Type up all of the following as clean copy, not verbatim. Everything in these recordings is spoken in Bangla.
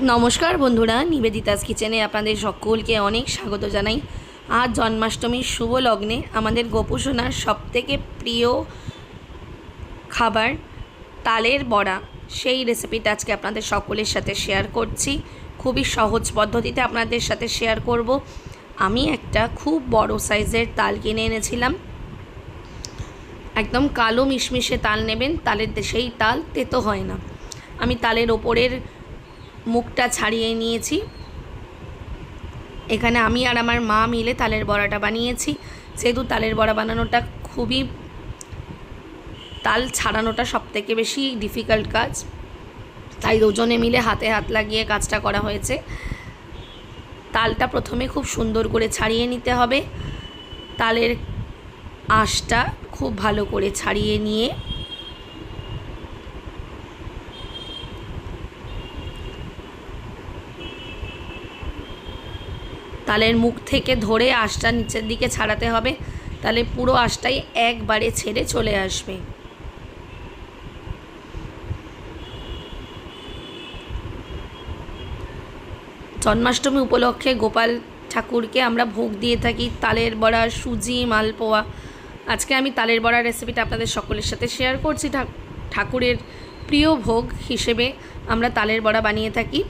নমস্কার বন্ধুরা, নিবেদিতাস কিচেনে আপনাদের সকলকে অনেক স্বাগত জানাই। আজ জন্মাষ্টমীর শুভ লগ্নে আমাদের গোপুসোনার সবথেকে প্রিয় খাবার তালের বড়া, সেই রেসিপিটা আজকে আপনাদের সকলের সাথে শেয়ার করছি। খুবই সহজ পদ্ধতিতে আপনাদের সাথে শেয়ার করব। আমি একটা খুব বড় সাইজের তাল কিনে এনেছিলাম। একদম কালো মিশমিশে তাল নেবেন, তালের সেই তাল তেতো হয় না। আমি তালের ওপরের মুখটা ছাড়িয়ে নিয়েছি। এখানে আমি আর আমার মা মিলে তালের বড়াটা বানিয়েছি। যেহেতু তালের বড়া বানানোটা তাল ছাড়ানোটা সবথেকে বেশি ডিফিকাল্ট কাজ, তাই দুজনে মিলে হাতে হাত লাগিয়ে কাজটা করা হয়েছে। তালটা প্রথমে খুব সুন্দর করে ছাড়িয়ে নিতে হবে। তালের আঁশটা খুব ভালো করে ছাড়িয়ে নিয়ে তালের মুখ থেকে ধরে আঁশটা নিচের দিকে ছাড়াতে হবে, তাহলে পুরো আঁশটাই একবারে ছেড়ে চলে আসবে। জন্মাষ্টমী উপলক্ষে গোপাল ঠাকুরকে আমরা ভোগ দিয়ে থাকি তালের বড়া, সুজি, মালপোয়া। আজকে আমি তালের বড়ার রেসিপিটা আপনাদের সকলের সাথে শেয়ার করছি। ঠাকুরের প্রিয় ভোগ হিসেবে আমরা তালের বড়া বানিয়ে থাকি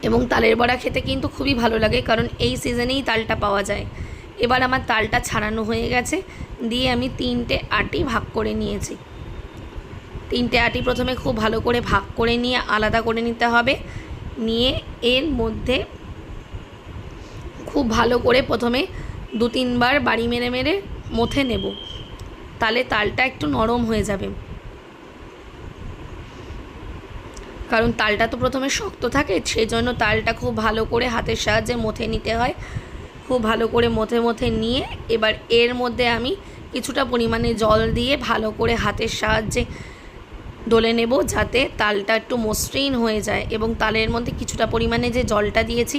এবং তালের বড়া খেতে কিন্তু খুবই ভালো লাগে, কারণ এই সিজনেই তালটা পাওয়া যায়। এবার আমার তালটা ছাড়ানো হয়ে গেছে, দিয়ে আমি 3টে আটি ভাগ করে নিয়েছি। 3টে আটি প্রথমে খুব ভালো করে ভাগ করে নিয়ে আলাদা করে নিতে হবে। নিয়ে এর মধ্যে খুব ভালো করে প্রথমে 2-3 বার বাড়ি মেরে মেরে মথে নেব, তাহলে তালটা একটু নরম হয়ে যাবে। কারণ তালটা তো প্রথমে শক্ত থাকে, সেই জন্য তালটা খুব ভালো করে হাতের সাহায্যে মথে নিতে হয়। খুব ভালো করে মথে নিয়ে এবার এর মধ্যে আমি কিছুটা পরিমাণে জল দিয়ে ভালো করে হাতের সাহায্যে ডলে নেব, যাতে তালটা একটু মসৃণ হয়ে যায় এবং তালের মধ্যে কিছুটা পরিমাণে যে জলটা দিয়েছি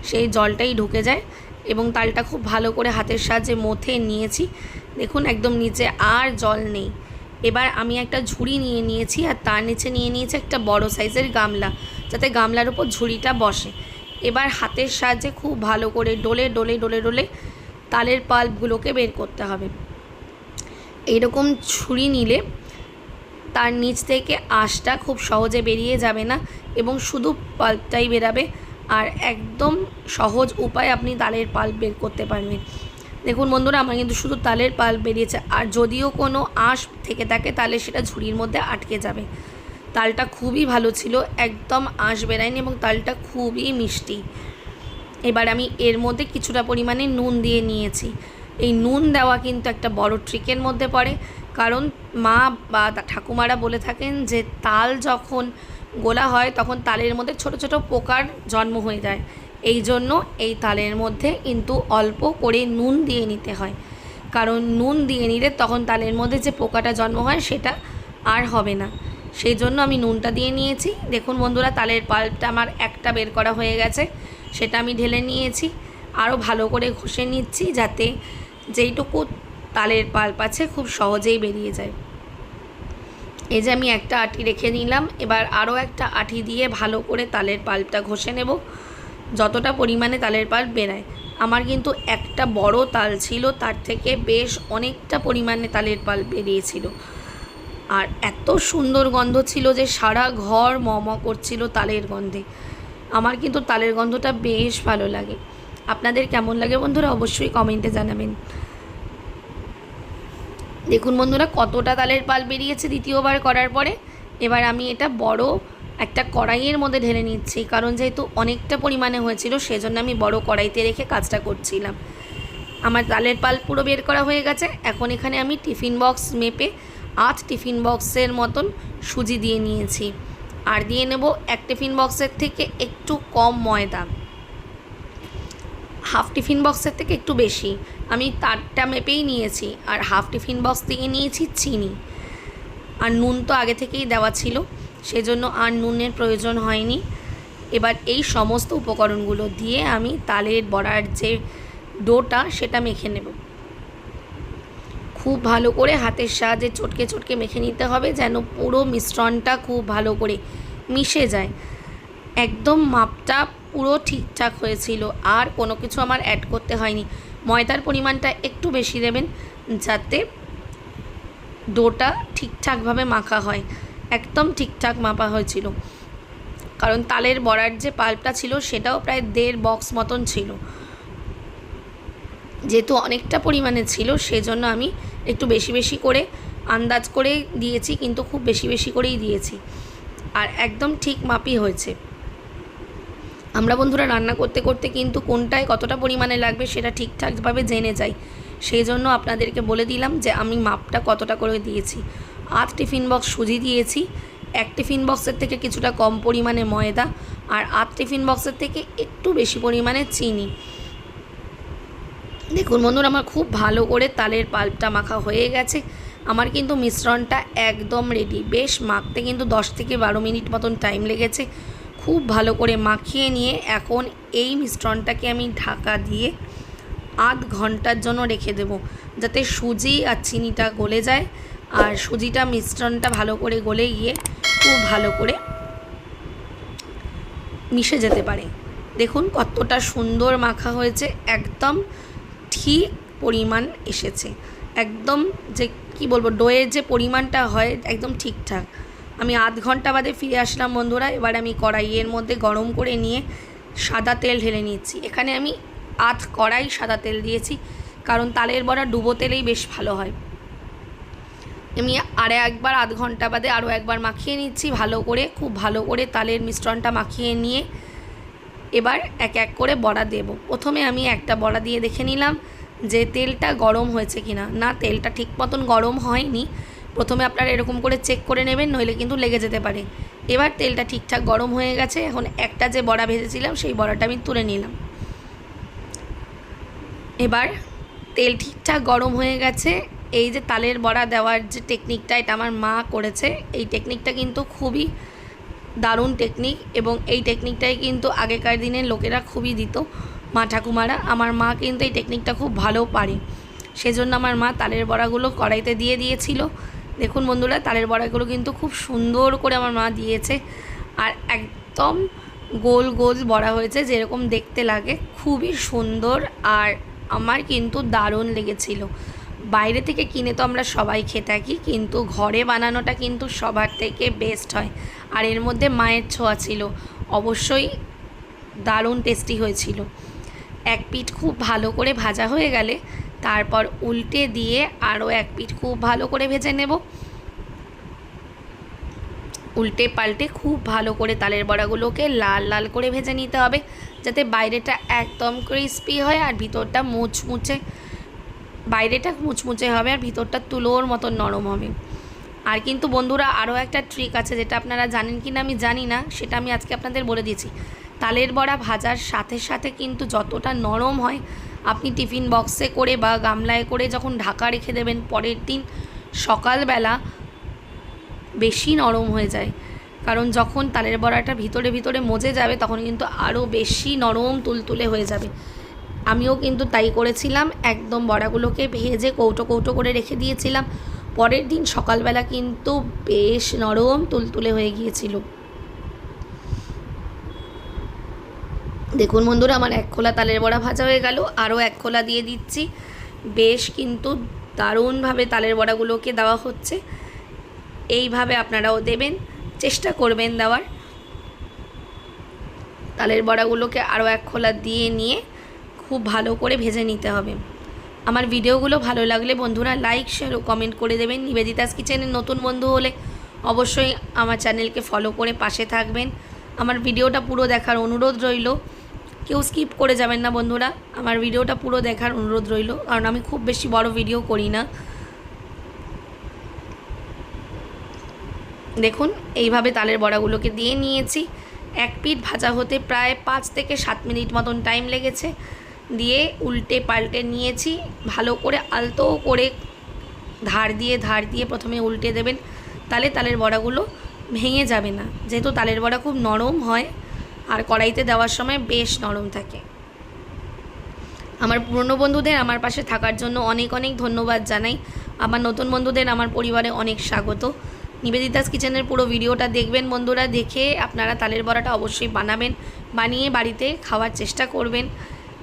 সেই জলটাই ঢুকে যায়। এবং তালটা খুব ভালো করে হাতের সাহায্যে মথে নিয়েছি। দেখুন একদম নিচে আর জল নেই। এবার আমি একটা ঝুড়ি নিয়ে নিয়েছি আর তার নিচে নিয়ে নিয়েছি একটা বড় সাইজের গামলা, যাতে গামলার উপর ঝুড়িটা বসে। এবার হাতের সাহায্যে খুব ভালো করে ডলে ডলে ডলে ডলে তালের পাল্পগুলোকে বের করতে হবে। এইরকম ছুরি নিলে তার নিচ থেকে আঁশটা খুব সহজে বেরিয়ে যাবে না এবং শুধু পাল্পটাই বেরাবে। আর একদম সহজ উপায় আপনি তালের পাল্প বের করতে পারবেন। দেখুন বন্ধুরা, আমার কিন্তু শুধু তালের পাল্প বেরিয়েছে, আর যদিও কোনো আঁশ থেকে থাকে তাহলে সেটা ঝুড়ির মধ্যে আটকে যাবে। তালটা খুবই ভালো ছিল, একদম আঁশ বেরায়নি এবং তালটা খুবই মিষ্টি। এবার আমি এর মধ্যে কিছুটা পরিমাণে নুন দিয়ে নিয়েছি। এই নুন দেওয়া কিন্তু একটা বড় ট্রিকের মধ্যে পড়ে, কারণ মা বা ঠাকুমারা বলে থাকেন যে তাল যখন গোলা হয় তখন তালের মধ্যে ছোট ছোট পোকার জন্ম হয়ে যায়। এই জন্য এই তালের মধ্যে কিন্তু অল্প করে নুন দিয়ে নিতে হয়, কারণ নুন দিয়ে নিলে তখন তালের মধ্যে যে পোকাটা জন্ম হয় সেটা আর হবে না। সেই জন্য আমি নুনটা দিয়ে নিয়েছি। দেখুন বন্ধুরা, তালের পাল্পটা আমার একটা বের করা হয়ে গেছে, সেটা আমি ঢেলে নিয়েছি। আরও ভালো করে ঘষে নিচ্ছি, যাতে যেইটুকু তালের পাল্প আছে খুব সহজেই বেরিয়ে যায়। এই যে আমি একটা আটি রেখে নিলাম, এবার আরও একটা আটি দিয়ে ভালো করে তালের পাল্পটা ঘষে নেব, যতটা পরিমাণে তালের পাল্প বেরায়। আমার কিন্তু একটা বড় তাল ছিল, তার থেকে বেশ অনেকটা পরিমাণে তালের পাল্প বেরিয়েছিল। আর এত সুন্দর গন্ধ ছিল যে সারা ঘর ম করছিল তালের গন্ধে। আমার কিন্তু তালের গন্ধটা বেশ ভালো লাগে। আপনাদের কেমন লাগে বন্ধুরা অবশ্যই কমেন্টে জানাবেন। দেখুন বন্ধুরা, কতটা তালের পাল্প বেরিয়েছে দ্বিতীয়বার করার পরে। এবার আমি এটা বড় একটা কড়াইয়ের মধ্যে ঢেলে নিচ্ছি, কারণ যেহেতু অনেকটা পরিমাণে হয়েছিল সেজন্য আমি বড় কড়াইতে রেখে কাজটা করছিলাম। আমার তালের পাল্প পুরো বের করা হয়ে গেছে। এখন এখানে আমি টিফিন বক্স মেপে 8 টিফিন বক্সের মতন সুজি দিয়ে নিয়েছি, আর দিয়ে নেব 1 টিফিন বক্সের থেকে একটু কম ময়দা। হাফ টিফিন বক্সের থেকে একটু বেশি, আমি তারটা মেপেই নিয়েছি। আর হাফ টিফিন বক্স থেকে নিয়েছি চিনি। আর নুন তো আগে থেকেই দেওয়া ছিল, সেজন্য আর নুনের প্রয়োজন হয়নি। এবার এই সমস্ত উপকরণগুলো দিয়ে আমি তালের বড়ার যে ডোটা সেটা মেখে নেব। খুব ভালো করে হাতের সাহায্যে চটকে চটকে মেখে নিতে হবে, যেন পুরো মিশ্রণটা খুব ভালো করে মিশে যায়। একদম মাপটা পুরো ঠিকঠাক হয়েছিল, আর কোনো কিছু আমার অ্যাড করতে হয়নি। ময়দার পরিমাণটা একটু বেশি দেবেন যাতে ডোটা ঠিকঠাকভাবে মাখা হয়। একদম ঠিকঠাক মাপা হয়েছিল, কারণ তালের বড়ার যে পাল্পটা ছিল সেটাও প্রায় 1.5 বক্স মতন ছিল। যেহেতু অনেকটা পরিমাণে ছিল সেজন্য আমি একটু বেশি বেশি করে আন্দাজ করে দিয়েছি, কিন্তু খুব বেশি বেশি করেই দিয়েছি, আর একদম ঠিক মাপই হয়েছে। আমরা বন্ধুরা রান্না করতে করতে কিন্তু কোনটায় কতটা পরিমাণে লাগবে সেটা ঠিকঠাকভাবে জেনে যাই, সেই জন্য আপনাদেরকে বলে দিলাম যে আমি মাপটা কতটা করে দিয়েছি। 8 টিফিন বক্স সুজি দিয়েছি, 1 টিফিন বক্সের থেকে কিছুটা কম পরিমাণে ময়দা, আর 8 টিফিন বক্সের থেকে একটু বেশি পরিমাণে চিনি। দেখুন বন্ধুরা, আমার খুব ভালো করে তালের পাল্পটা মাখা হয়ে গেছে। আমার কিন্তু মিশ্রণটা একদম রেডি। বেশ মাখতে কিন্তু 10 থেকে 12 মিনিট মতন টাইম লেগেছে। খুব ভালো করে মাখিয়ে নিয়ে এখন এই মিশ্রণটাকে আমি ঢাকা দিয়ে আধ ঘন্টার জন্য রেখে দেব, যাতে সুজি আর চিনিটা গলে যায়, আর সুজিটা মিশ্রণটা ভালো করে গলে গিয়ে খুব ভালো করে মিশে যেতে পারে। দেখুন কতটা সুন্দর মাখা হয়েছে, একদম ঠিক পরিমাণ এসেছে। একদম যে কি বলবো, ডোয়ের যে পরিমাণটা হয় একদম ঠিকঠাক। আমি আধ ঘন্টা বাদে ফিরে আসলাম বন্ধুরা। এবার আমি কড়াইয়ের মধ্যে গরম করে নিয়ে সাদা তেল ঢেলে নিচ্ছি। এখানে আমি আধ কড়াই সাদা তেল দিয়েছি, কারণ তালের বড়া ডুবো তেলেই বেশ ভালো হয়। আমি একবার আধ ঘন্টা বাদে আরও একবার মাখিয়ে নিচ্ছি ভালো করে। খুব ভালো করে তালের মিশ্রণটা মাখিয়ে নিয়ে এবার এক এক করে বড়া দেব। প্রথমে আমি একটা বড়া দিয়ে দেখে নিলাম যে তেলটা গরম হয়েছে কিনা। না, তেলটা ঠিক মতন গরম হয়নি। প্রথমে আপনারা এরকম করে চেক করে নেবেন, নইলে কিন্তু লেগে যেতে পারে। এবার তেলটা ঠিকঠাক গরম হয়ে গেছে। এখন একটা যে বড়া ভেজেছিলাম সেই বড়াটা আমি তুলে নিলাম। এবার তেল ঠিকঠাক গরম হয়ে গেছে। এই যে তালের বড়া দেওয়ার যে টেকনিকটা, এটা আমার মা করেছে। এই টেকনিকটা কিন্তু খুবই দারুণ টেকনিক, এবং এই টেকনিকটাই কিন্তু আগেকার দিনের লোকেরা খুবই দিত, মা ঠাকুমারা। আমার মা কিন্তু এই টেকনিকটা খুব ভালো পারে, সেজন্য আমার মা তালের বড়াগুলো কড়াইতে দিয়ে দিয়েছিল। দেখুন বন্ধুরা, তালের বড়াগুলো কিন্তু খুব সুন্দর করে আমার মা দিয়েছে, আর একদম গোল গোল বড়া হয়েছে, যেরকম দেখতে লাগে খুবই সুন্দর। আর আমার কিন্তু দারুণ লেগেছিল। বাইরে থেকে কিনে তো আমরা সবাই খেয়ে থাকি, কিন্তু ঘরে বানানোটা কিন্তু সবার থেকে বেস্ট হয়। আর এর মধ্যে মায়ের ছোঁয়া ছিল, অবশ্যই দারুণ টেস্টি হয়েছিল। এক পিঠ খুব ভালো করে ভাজা হয়ে গেলে তারপর উল্টে দিয়ে আরও এক পিঠ খুব ভালো করে ভেজে নেব। উল্টে পাল্টে খুব ভালো করে তালের বড়াগুলোকে লাল লাল করে ভেজে নিতে হবে, যাতে বাইরেটা একদম ক্রিস্পি হয় আর ভিতরটা মুচমুচে, বাইরেটা মুচমুচে হবে আর ভিতরটা তুলোর মতন নরম হবে। আর কিন্তু বন্ধুরা আরও একটা ট্রিক আছে, যেটা আপনারা জানেন কি না আমি জানি না, সেটা আমি আজকে আপনাদের বলে দিচ্ছি। তালের বড়া ভাজার সাথে সাথে কিন্তু যতটা নরম হয়, আপনি টিফিন বক্সে করে বা গামলায় করে যখন ঢাকা রেখে দেবেন, পরের দিন সকালবেলা বেশি নরম হয়ে যায়। কারণ যখন তালের বড়াটা ভিতরে ভিতরে মজে যাবে তখন কিন্তু আরও বেশি নরম তুলতুলে হয়ে যাবে। আমিও কিন্তু তাই করেছিলাম, একদম বড়াগুলোকে ভেজে কৌটো কৌটো করে রেখে দিয়েছিলাম। পরের দিন সকালবেলা কিন্তু বেশ নরম তুলতুলে হয়ে গিয়েছিল। দেখুন বন্ধুরা, আমার এক খোলা তালের বড়া ভাজা হয়ে গেল, আরও এক খোলা দিয়ে দিচ্ছি। বেশ কিন্তু দারুণভাবে তালের বড়াগুলোকে দেওয়া হচ্ছে। এইভাবে আপনারাও দেবেন, চেষ্টা করবেন দেওয়ার। তালের বড়াগুলোকে আরও এক খোলা দিয়ে নিয়ে খুব ভালো করে ভেজে নিতে হবে। আমার ভিডিওগুলো ভালো লাগলে বন্ধুরা লাইক, শেয়ার ও কমেন্ট করে দেবেন। নিবেদিতাস কিচেনের নতুন বন্ধু হলে অবশ্যই আমার চ্যানেলকে ফলো করে পাশে থাকবেন। আমার ভিডিওটা পুরো দেখার অনুরোধ রইল, কেউ স্কিপ করে যাবেন না বন্ধুরা। আমার ভিডিওটা পুরো দেখার অনুরোধ রইল, কারণ আমি খুব বেশি বড় ভিডিও করি না। দেখুন এইভাবে তালের বড়াগুলোকে দিয়ে নিয়েছি। এক পিঠ ভাজা হতে প্রায় 5 থেকে 7 মিনিট মতন টাইম লেগেছে। দিয়ে উল্টে পাল্টে নিয়েছি ভালো করে, আলতো করে ধার দিয়ে প্রথমে উল্টে দেবেন, তাহলে তালের বড়াগুলো ভেঙে যাবে না। যেহেতু তালের বড়া খুব নরম হয় আর কড়াইতে দেওয়ার সময় বেশ নরম থাকে। আমার পুরনো বন্ধুদের আমার পাশে থাকার জন্য অনেক অনেক ধন্যবাদ জানাই। আমার নতুন বন্ধুদের আমার পরিবারে অনেক স্বাগত। নিবেদিতাস কিচেনের পুরো ভিডিওটা দেখবেন বন্ধুরা, দেখে আপনারা তালের বড়াটা অবশ্যই বানাবেন, বানিয়ে বাড়িতে খাওয়ার চেষ্টা করবেন।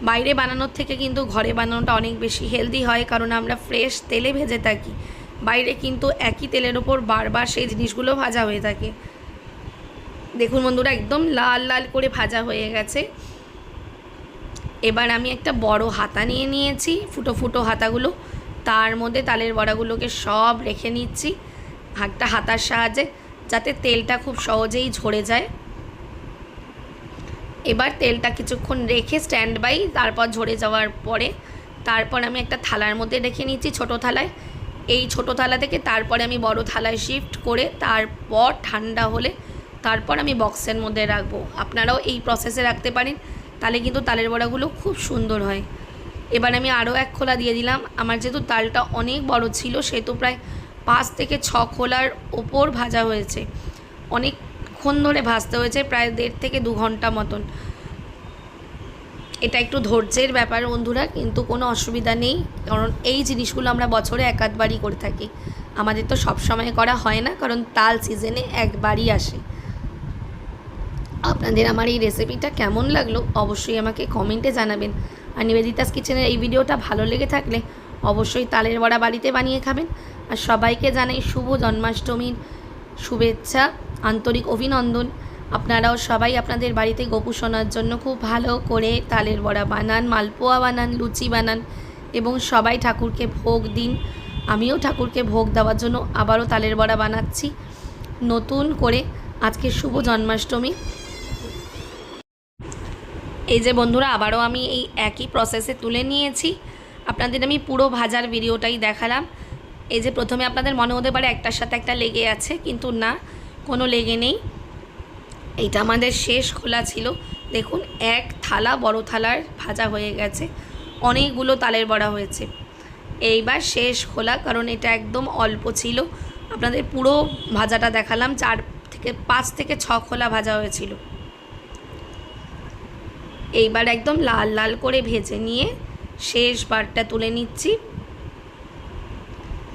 বাইরে বানানোর থেকে কিন্তু ঘরে বানানোটা অনেক বেশি হেলদি হয়, কারণ আমরা ফ্রেশ তেলে ভেজে থাকি। বাইরে কিন্তু একই তেলের ওপর বারবার সেই জিনিসগুলো ভাজা হয়ে থাকে। দেখুন বন্ধুরা, একদম লাল লাল করে ভাজা হয়ে গেছে। এবার আমি একটা বড় হাতা নিয়ে নিয়েছি, ফুটো ফুটো হাতাগুলো, তার মধ্যে তালের বড়াগুলোকে সব রেখে নিচ্ছি একটা হাতার সাহায্যে, যাতে তেলটা খুব সহজেই ঝরে যায়। এবার তেলটা কিছুক্ষণ রেখে স্ট্যান্ড বাই, তারপর ঝরে যাওয়ার পরে তারপর আমি একটা থালার মধ্যে রেখে নিচ্ছি, ছোটো থালায়। এই ছোটো থালা থেকে তারপরে আমি বড় থালায় শিফট করে তারপর ঠান্ডা হলে তারপর আমি বক্সের মধ্যে রাখবো। আপনারাও এই প্রসেসে রাখতে পারেন, তাহলে কিন্তু তালের বড়াগুলো খুব সুন্দর হয়। এবার আমি আরও এক খোলা দিয়ে দিলাম। আমার যেহেতু তালটা অনেক বড় ছিল, সেহেতু প্রায় 5 থেকে 6 খোলার ওপর ভাজা হয়েছে। অনেকক্ষণ ধরে ভাজতে হয়েছে, প্রায় 1.5 থেকে 2 ঘন্টা মতন। এটা একটু ধৈর্যের ব্যাপার বন্ধুরা, কিন্তু কোনো অসুবিধা নেই, কারণ এই জিনিসগুলো আমরা বছরে এক আধবারই করে থাকি। আমাদের তো সব সময় করা হয় না, কারণ তাল সিজনে একবারই আসে। আপনাদের আমার এই রেসিপিটা কেমন লাগলো অবশ্যই আমাকে কমেন্টে জানাবেন। আর নিবেদিতাস কিচেনের এই ভিডিওটা ভালো লেগে থাকলে অবশ্যই তালের বড়া বাড়িতে বানিয়ে খাবেন। আর সবাইকে জানাই শুভ জন্মাষ্টমীর শুভেচ্ছা, আন্তরিক অভিনন্দন। আপনারাও সবাই আপনাদের বাড়িতে গোপু সোনার জন্য খুব ভালো করে তালের বড়া বানান, মালপোয়া বানান, লুচি বানান এবং সবাই ঠাকুরকে ভোগ দিন। আমিও ঠাকুরকে ভোগ দেওয়ার জন্য আবারও তালের বড়া বানাচ্ছি নতুন করে। আজকে শুভ জন্মাষ্টমী। এই যে বন্ধুরা, আবারও আমি এই একই প্রসেসে তুলে নিয়েছি। আপনাদের আমি পুরো ভাজার ভিডিওটাই দেখালাম। এই যে প্রথমে আপনাদের মনে হতে পারে একটার সাথে একটা লেগে আছে, কিন্তু না, কোনো লেগে নেই। এইটা আমাদের শেষ খোলা ছিল। দেখুন, এক থালা বড় থালার ভাজা হয়ে গেছে, অনেকগুলো তালের বড়া হয়েছে। এইবার শেষ খোলা, কারণ এটা একদম অল্প ছিল। আপনাদের পুরো ভাজাটা দেখালাম, 5 থেকে 6 খোলা ভাজা হয়েছিল। এইবার একদম লাল লাল করে ভেজে নিয়ে শেষ বারটা তুলে নিচ্ছি।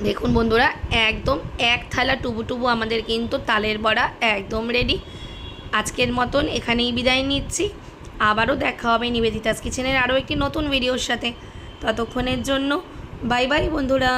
দেখুন বন্ধুরা, একদম এক থালা টুবু টুবু আমাদের কিন্তু তালের বড়া একদম রেডি। আজকের মতন এখানেই বিদায় নিচ্ছি। আবারও দেখা হবে নিবেদিতাস কিচেনের আরও একটি নতুন ভিডিওর সাথে। ততক্ষণের জন্য বাই বাই বন্ধুরা।